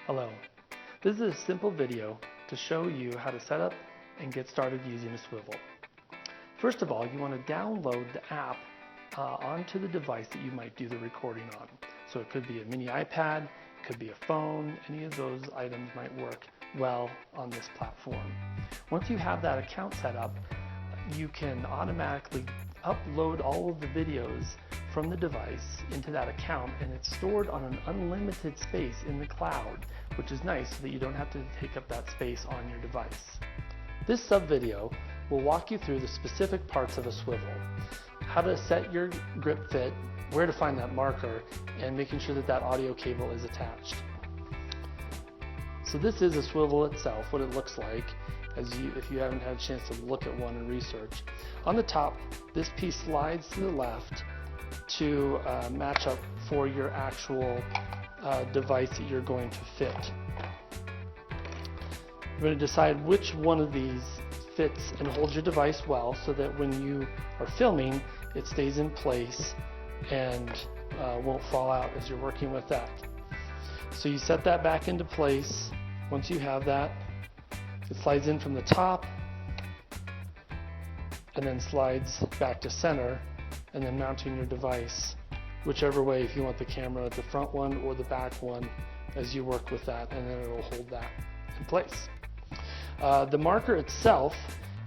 Hello, this is a simple video to show you how to set up and get started using a Swivl. First of all, you want to download the app onto the device that you might do the recording on. So it could be a mini iPad, it could be a phone, any of those items might work well on this platform. Once you have that account set up, you can automatically upload all of the videos from the device into that account, and it's stored on an unlimited space in the cloud, which is nice so that you don't have to take up that space on your device. This sub-video will walk you through the specific parts of a swivel, how to set your grip fit, where to find that marker, and making sure that that audio cable is attached. So this is a swivel itself, what it looks like, if you haven't had a chance to look at one and research. On the top, this piece slides to the left to match up for your actual device that you're going to fit. You're going to decide which one of these fits and holds your device well so that when you are filming, it stays in place and won't fall out as you're working with that. So you set that back into place. Once you have that, it slides in from the top and then slides back to center, and then mounting your device whichever way, if you want the camera, the front one or the back one, as you work with that, and then it will hold that in place. The marker itself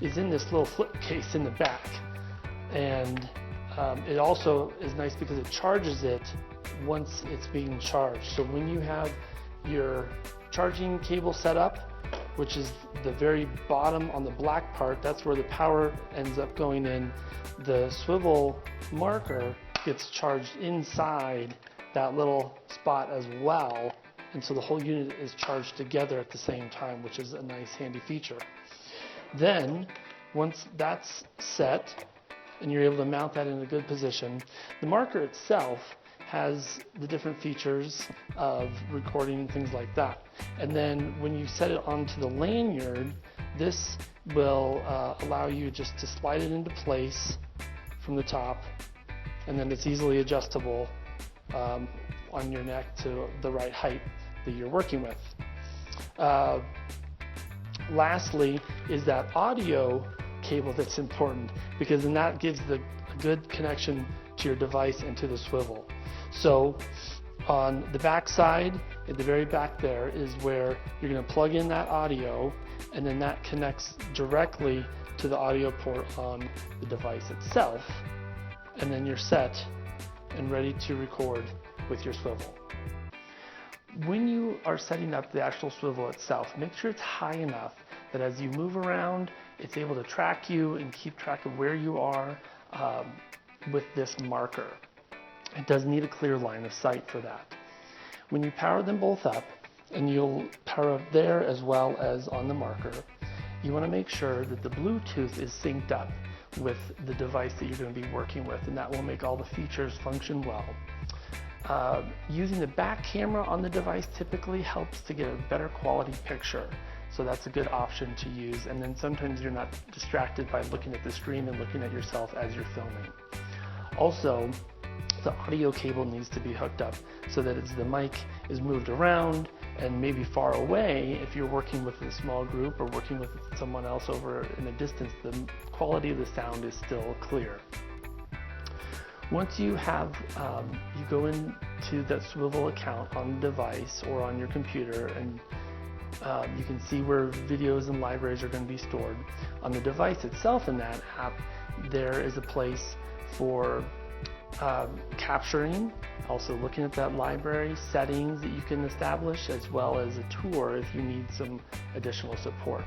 is in this little flip case in the back, and it also is nice because it charges it once it's being charged. So when you have your charging cable set up, which is the very bottom on the black part, that's where the power ends up going in. The swivel marker gets charged inside that little spot as well, and so the whole unit is charged together at the same time, which is a nice handy feature. Then once that's set and you're able to mount that in a good position, the marker itself has the different features of recording and things like that. And then when you set it onto the lanyard, this will allow you just to slide it into place from the top, and then it's easily adjustable on your neck to the right height that you're working with. Lastly is that audio cable that's important, because then that gives a good connection to your device and to the swivel. So on the back side, at the very back there, is where you're going to plug in that audio, and then that connects directly to the audio port on the device itself, and then you're set and ready to record with your swivel. When you are setting up the actual swivel itself, make sure it's high enough that as you move around, it's able to track you and keep track of where you are with this marker. It does need a clear line of sight for that. When you power them both up, and you'll power up there as well as on the marker, you want to make sure that the Bluetooth is synced up with the device that you're going to be working with, and that will make all the features function well. Using the back camera on the device typically helps to get a better quality picture, so that's a good option to use, and then sometimes you're not distracted by looking at the screen and looking at yourself as you're filming. Also, the audio cable needs to be hooked up so that as the mic is moved around and maybe far away, if you're working with a small group or working with someone else over in a distance, the quality of the sound is still clear. Once you have, you go into that swivel account on the device or on your computer, and you can see where videos and libraries are going to be stored. On the device itself in that app, there is a place for capturing, also looking at that library, settings that you can establish, as well as a tour if you need some additional support.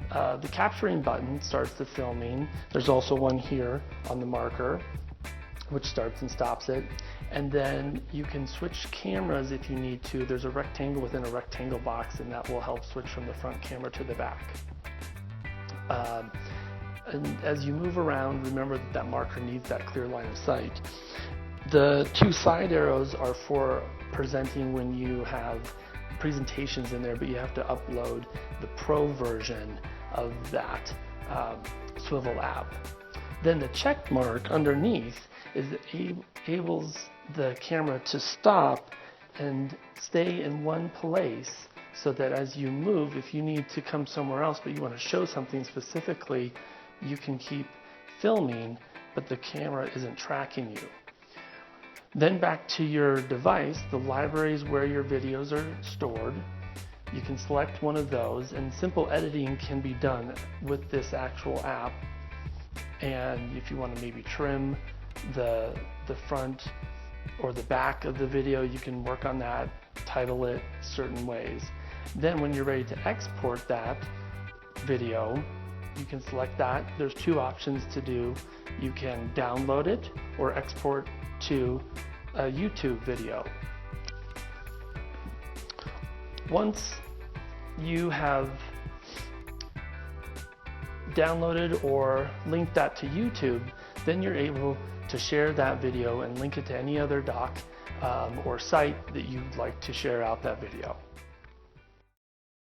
The capturing button starts the filming. There's also one here on the marker which starts and stops it, and then you can switch cameras if you need to. There's a rectangle within a rectangle box, and that will help switch from the front camera to the back. And as you move around, remember that that marker needs that clear line of sight. The two side arrows are for presenting when you have presentations in there, but you have to upload the pro version of that Swivl app. Then the check mark underneath enables the camera to stop and stay in one place so that as you move, if you need to come somewhere else but you want to show something specifically, you can keep filming, but the camera isn't tracking you. Then back to your device, the library is where your videos are stored. You can select one of those, and simple editing can be done with this actual app. And if you want to maybe trim the front or the back of the video, you can work on that, title it certain ways. Then when you're ready to export that video, you can select that. There's two options to do. You can download it or export to a YouTube video. Once you have downloaded or linked that to YouTube, then you're able to share that video and link it to any other doc or site that you'd like to share out that video.